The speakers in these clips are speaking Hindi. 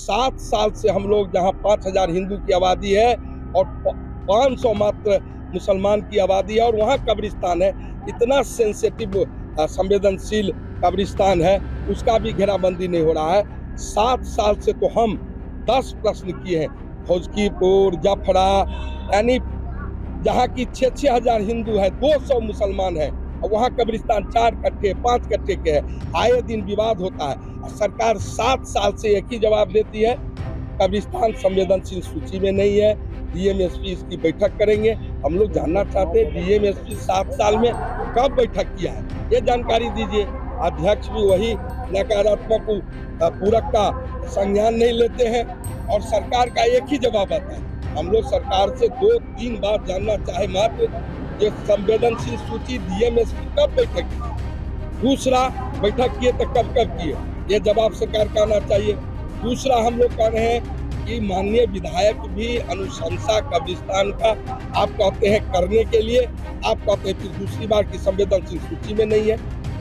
7 साल से हम लोग जहाँ 5,000 हिंदू की आबादी है और 500 मात्र मुसलमान की आबादी है और वहाँ कब्रिस्तान है, इतना सेंसिटिव संवेदनशील कब्रिस्तान है, उसका भी घेराबंदी नहीं हो रहा है। 7 साल से तो हम 10 प्रश्न किए हैं, फौजकीपुर, जफरा, यानी जहाँ की 6-6 हजार हिंदू है, 200 मुसलमान है, और वहाँ कब्रिस्तान 4 कट्ठे 5 कट्ठे के है। आए दिन विवाद होता है। सरकार 7 साल से एक ही जवाब देती है, कब्रिस्तान संवेदनशील सूची में नहीं है, डीएमएसपी इसकी बैठक करेंगे। हम लोग जानना चाहते हैं डीएमएसपी 7 साल में कब बैठक किया है, ये जानकारी दीजिए। अध्यक्ष भी वही नकारात्मक पूरक का संज्ञान नहीं लेते हैं और सरकार का एक ही जवाब आता है। हम लोग सरकार से 2-3 बार जानना चाहे मात्र, ये संवेदनशील सूची डीएमएसपी कब बैठक की, दूसरा बैठक किए तो कब किए, ये जवाब सरकार का आना चाहिए। दूसरा हम लोग कह रहे हैं कि माननीय विधायक भी अनुशंसा कब्रिस्तान का आप कहते हैं करने के लिए, आप कहते हैं फिर दूसरी बार की संवेदनशील सूची में नहीं है,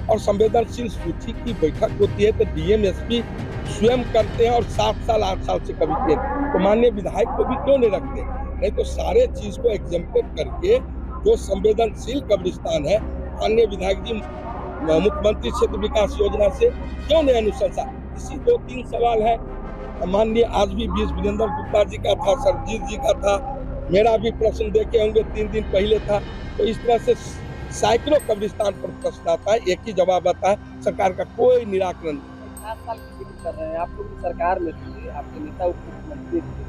और संवेदनशील सूची की बैठक होती है तो डीएमएसपी स्वयं करते हैं और 7 साल 8 साल से कभी किए, तो माननीय विधायक को भी क्यों नहीं रखते? नहीं तो सारे चीज को एग्जाम्पल करके जो संवेदनशील कब्रिस्तान है, माननीय विधायक जी मुख्यमंत्री क्षेत्र विकास योजना से क्यों नहीं अनुशंसा? इसी 2-3 सवाल है। माननीय आज भी वीरेंद्र गुप्ता जी का था, सरजीत जी का था, मेरा भी प्रश्न देखे होंगे 3 दिन पहले था। तो इस तरह से सैकड़ों कब्रिस्तान पर प्रश्न आता है, एक ही जवाब आता है, सरकार का कोई निराकरण नहीं। 7 साल की जिक्र कर रहे हैं, आप लोग सरकार में थे, आपके नेता उप मुख्यमंत्री थे,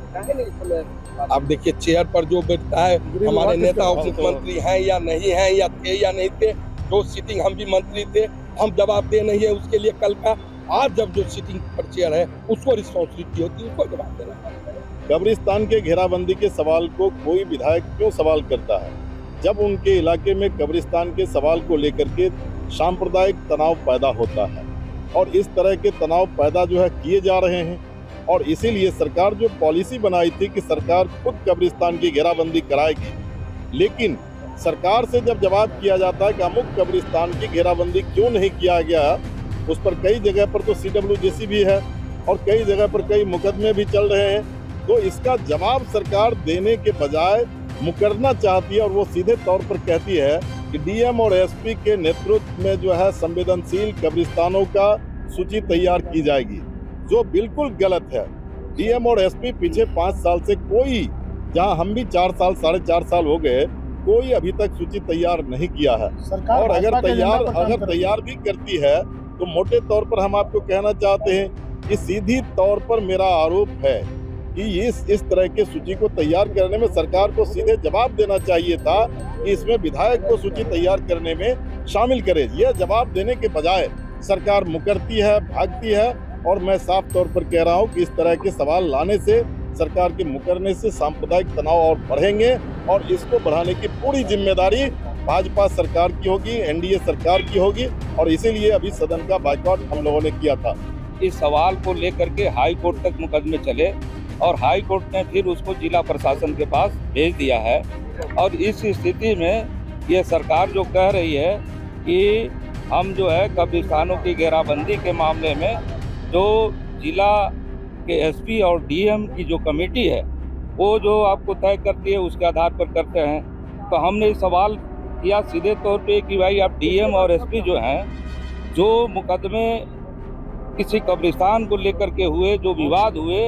अब देखिए चेयर पर जो बैठता है, हमारे नेता उप मुख्यमंत्री हैं या नहीं है, या थे या नहीं थे, जो सीटिंग हम भी मंत्री थे, हम जवाब दे नहीं है उसके लिए कल का। आज जब जो सीटिंग पर चेयर है उसको रिस्पॉन्सिबिलिटी होती है, उसको जवाब देना पड़ता है। कब्रिस्तान के घेराबंदी के सवाल को कोई विधायक क्यों सवाल करता है, जब उनके इलाके में कब्रिस्तान के सवाल को लेकर के सांप्रदायिक तनाव पैदा होता है, और इस तरह के तनाव पैदा जो है किए जा रहे हैं। और इसीलिए सरकार जो पॉलिसी बनाई थी कि सरकार खुद कब्रिस्तान की घेराबंदी कराएगी, लेकिन सरकार से जब जवाब किया जाता है कि अमुक कब्रिस्तान की घेराबंदी क्यों नहीं किया गया, उस पर कई जगह पर तो CWJC भी है और कई जगह पर कई मुकदमे भी चल रहे हैं, तो इसका जवाब सरकार देने के बजाय मुकरना चाहती है, और वो सीधे तौर पर कहती है कि डीएम और एसपी के नेतृत्व में जो है संवेदनशील कब्रिस्तानों का सूची तैयार की जाएगी, जो बिल्कुल गलत है। डीएम और एसपी पीछे 5 साल से कोई, जहां हम भी 4 साल 4.5 साल हो गए, कोई अभी तक सूची तैयार नहीं किया है। और अगर तैयार भी करती है तो मोटे तौर पर हम आपको कहना चाहते हैं कि सीधी तौर पर मेरा आरोप है कि इस तरह के सूची को तैयार करने में सरकार को सीधे जवाब देना चाहिए था कि इसमें विधायक को सूची तैयार करने में शामिल करे। यह जवाब देने के बजाय सरकार मुकरती है, भागती है, और मैं साफ तौर पर कह रहा हूं कि इस तरह के सवाल लाने से, सरकार के मुकरने से सांप्रदायिक तनाव और बढ़ेंगे, और इसको बढ़ाने की पूरी जिम्मेदारी भाजपा सरकार की होगी, एनडीए सरकार की होगी, और इसीलिए अभी सदन का बायकॉट हम लोगों ने किया था। इस सवाल को लेकर के हाई कोर्ट तक मुकदमे चले और हाई कोर्ट ने फिर उसको जिला प्रशासन के पास भेज दिया है। और इस स्थिति में ये सरकार जो कह रही है कि हम जो है कब्रिस्तानों की घेराबंदी के मामले में जो जिला के एसपी और डीएम की जो कमेटी है वो जो आपको तय करती है उसके आधार पर करते हैं। तो हमने सवाल किया सीधे तौर पे कि भाई आप डीएम और एसपी जो हैं, जो मुकदमे किसी कब्रिस्तान को लेकर के हुए, जो विवाद हुए,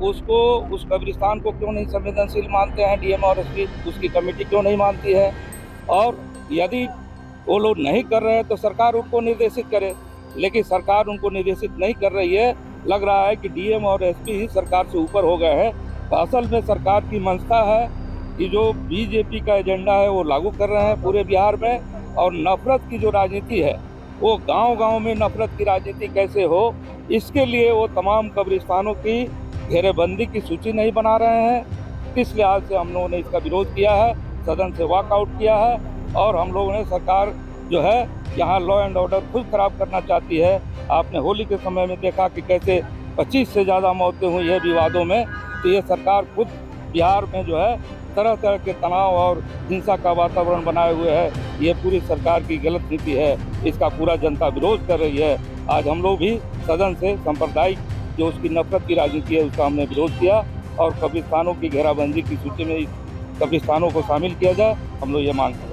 उसको, उस कब्रिस्तान को क्यों नहीं संवेदनशील मानते हैं डीएम और एसपी, उसकी कमेटी क्यों नहीं मानती है? और यदि वो लोग नहीं कर रहे हैं तो सरकार उनको निर्देशित करे, लेकिन सरकार उनको निर्देशित नहीं कर रही है। लग रहा है कि डीएम और एसपी ही सरकार से ऊपर हो गए हैं। तो असल में सरकार की मंशा है कि जो बीजेपी का एजेंडा है वो लागू कर रहे हैं पूरे बिहार में, और नफरत की जो राजनीति है वो गांव-गांव में नफरत की राजनीति कैसे हो, इसके लिए वो तमाम कब्रिस्तानों की घेरेबंदी की सूची नहीं बना रहे हैं। इस लिहाज से हम लोगों ने इसका विरोध किया है, सदन से वॉकआउट किया है, और हम लोगों ने, सरकार जो है यहाँ लॉ एंड ऑर्डर खुद खराब करना चाहती है। आपने होली के समय में देखा कि कैसे 25 से ज़्यादा मौतें हुई है विवादों में। तो ये सरकार खुद बिहार में जो है तरह तरह के तनाव और हिंसा का वातावरण बनाए हुए है। ये पूरी सरकार की गलत नीति है, इसका पूरा जनता विरोध कर रही है। आज हम लोग भी सदन से सांप्रदायिक जो उसकी नफरत की राजनीति है उसका हमने विरोध किया और कब्रिस्तानों की घेराबंदी की सूची में कब्रिस्तानों को शामिल किया जाए, हम लोग ये मांग कर रहे हैं।